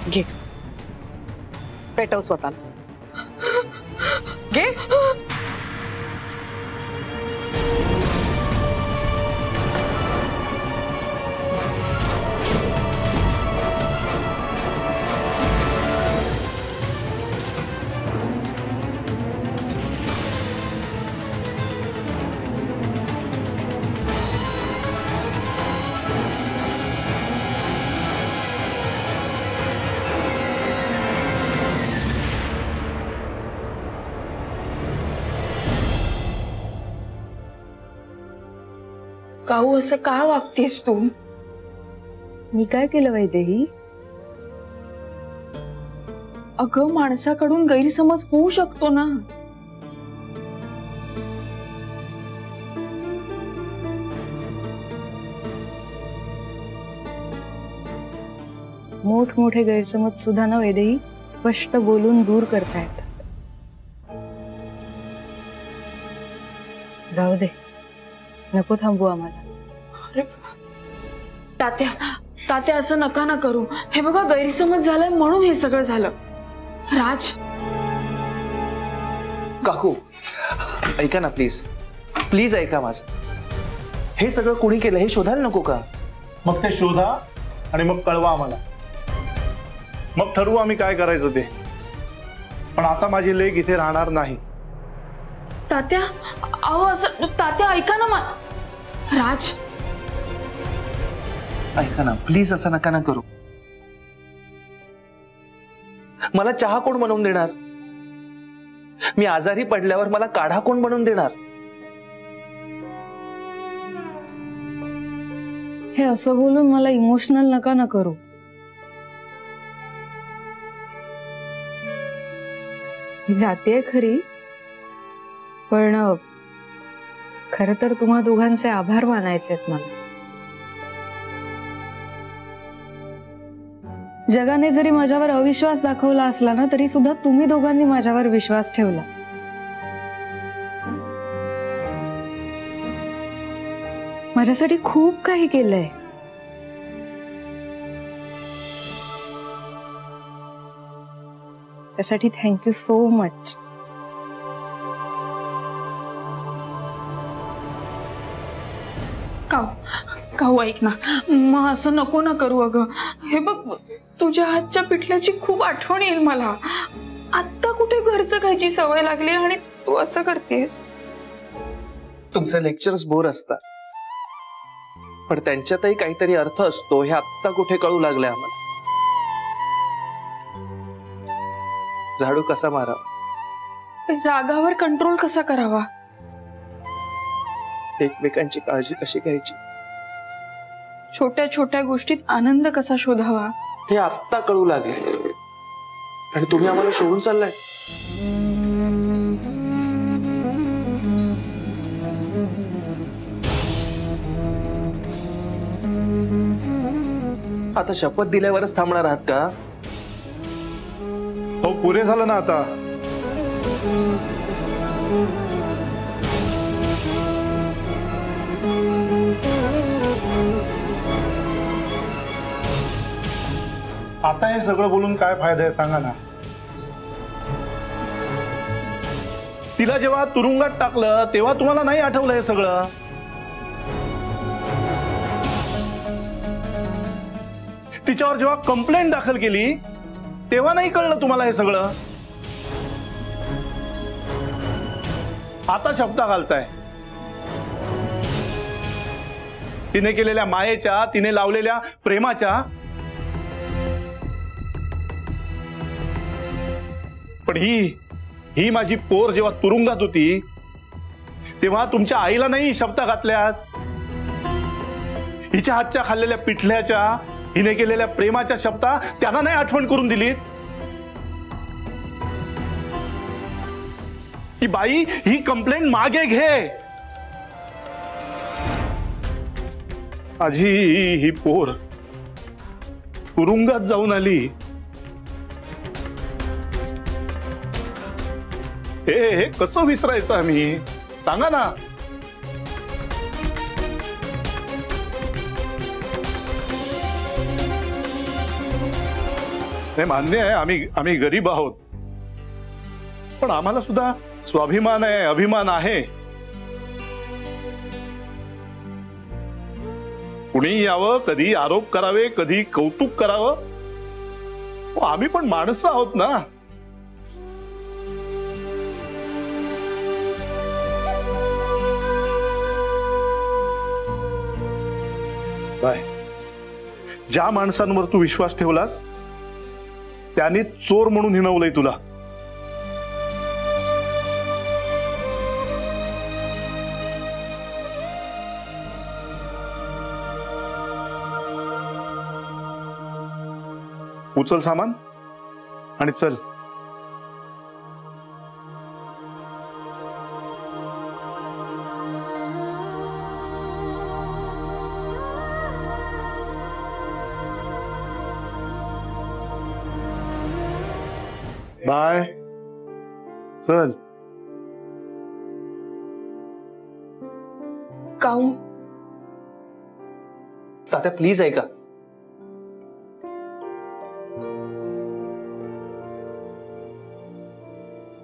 घे, पेटव स्वतःला, घे। काऊ असं का वागतेस तू? मी काय केलं वैदेही? अगं माणसाकडून गैरसमज होऊ शकतो ना। मोठमोठे गैरसमज सुद्धा ना वैदेही स्पष्ट बोलून दूर करता येतात। जाऊ दे, नको थांबू आम्हाला। अरे तात्या, तात्या असं नका ना करू। हे बघा गैरसमज झालाय म्हणून हे सगळं झालं। राज, काकू ऐका ना प्लीज, प्लीज ऐका माझं। हे सगळं कोणी केलं हे शोधायला नको का? मग ते शोधा आणि मग कळवा आम्हाला, मग ठरवू आम्ही काय करायचं ते। पण आता माझी लेक इथे राहणार नाही। तात्या अहो असं, तात्या ऐका ना राज, ऐका ना प्लीज, असं नका ना करू। मला चहा कोण बनवून देणार? मी आजारी पडल्यावर मला काढा कोण बनवून देणार? हे असं बोलून मला इमोशनल नका ना करू। मी जाते खरी, पण खरं तर तुम्हा दोघांचे आभार मानायचे आहेत मला। जगाने जरी माझ्यावर अविश्वास दाखवला असला ना, तरी सुद्धा तुम्ही दोघांनी माझ्यावर विश्वास ठेवला। माझ्यासाठी खूप काही केलंय। त्यासाठी थँक्यू सो मच। काऊ ऐक ना, मग असं नको ना करू। अगं हे बघ, तुझ्या हातच्या पिठल्याची खूप आठवण येईल मला। आता कुठे घरचं खायची सवय लागली आणि तू असं करतेस? तुमचे लेक्चर्स बोर असतात, पण त्यांच्यातही काहीतरी अर्थ असतो हे आत्ता कुठे कळू लागले आम्हाला। झाडू कसा मारावा, रागावर कंट्रोल कसा करावा, एकमेकांची काळजी कशी घ्यायची, छोट्या छोट्या गोष्टीत आनंद कसा शोधावा, हे आत्ता कळू लागले। आणि तुम्ही आम्हाला सोडून चाललाय। आता शपथ दिल्यावरच थांबणार आहात का? हो, पुरे झालं ना आता। आता हे सगळं बोलून काय फायदा आहे सांगा ना? तिला जेव्हा तुरुंगात टाकलं तेव्हा तुम्हाला नाही आठवलं हे सगळं? तिच्यावर जेव्हा कंप्लेंट दाखल केली तेव्हा नाही कळलं तुम्हाला हे सगळं? आता शब्द घालताय। तिने केलेल्या मायेच्या, तिने लावलेल्या प्रेमाच्या। पण ही माझी पोर जेव्हा तुरुंगात होती तेव्हा तुमच्या आईला नाही शब्द घातल्यात? हिच्या हातच्या खाल्लेल्या पिठल्याच्या, हिने केलेल्या प्रेमाच्या शब्द त्यांना नाही आठवण करून दिलीत? की बाई ही कंप्लेंट मागे घे, माझी ही पोर तुरुंगात जाऊन आली। हे कसं विसरायचं आम्ही? सांगा ना। हे मान्य आहे, आम्ही गरीब आहोत, पण आम्हाला सुद्धा स्वाभिमान आहे, अभिमान आहे. कुणी यावं, कधी आरोप करावे, कधी कौतुक करावं, आम्ही पण माणसं आहोत ना. बाय, ज्या माणसांवर तू विश्वास ठेवलास त्यांनी चोर म्हणून हिणवलंय तुला. उचल सामान आणि चल. बाय, चल. काऊ तात्या प्लीज ऐका.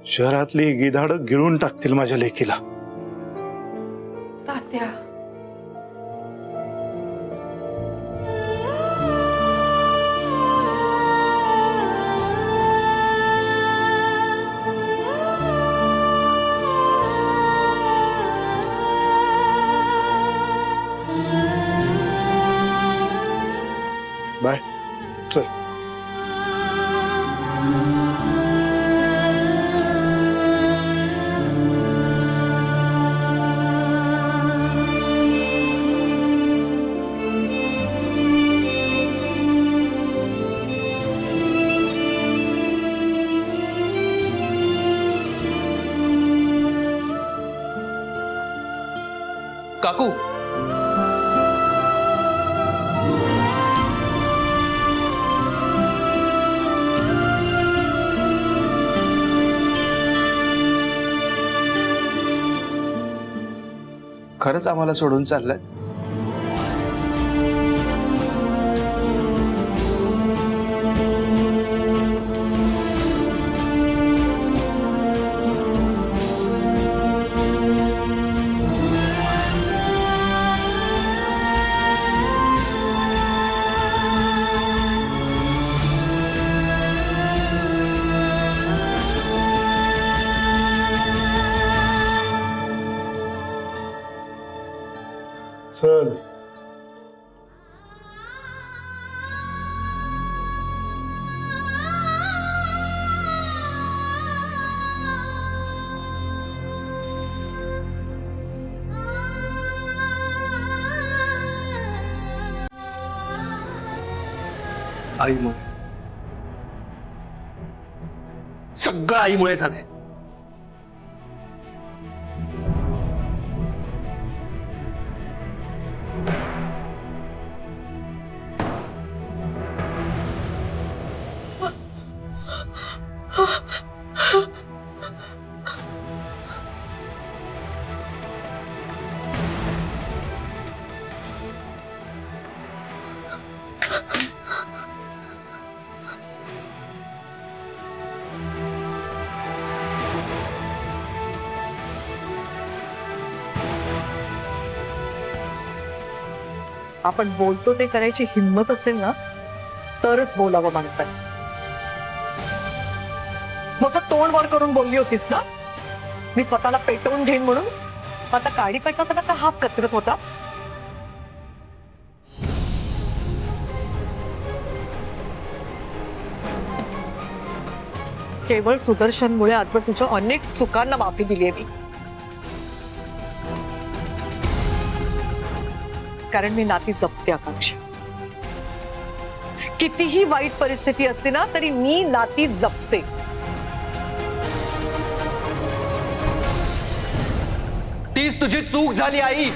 शहरातली गिधाडं गिळून टाकतील माझ्या लेकीला. तात्या बाय, चल. काकू, खरंच आम्हाला सोडून चाललाय? चल. आईमुळे, सगळं आईमुळे झालंय. आपण बोलतो ते करायची हिंमत असेल ना तरच बोलावं माणसाने. मोठं तोंड वर करून बोलली होतीस ना मी स्वतःला पेटवून घेईन म्हणून. आता काडी पेटवताना का हात कचरत होता? केवळ सुदर्शनमुळे आजवर तुझ्या अनेक चुकांना माफी दिली आहे मी. कारण मी नाती जपते आकांक्षा. कितीही वाईट परिस्थिती असते ना तरी मी नाती जपते. तीच तुझी चूक झाली आई.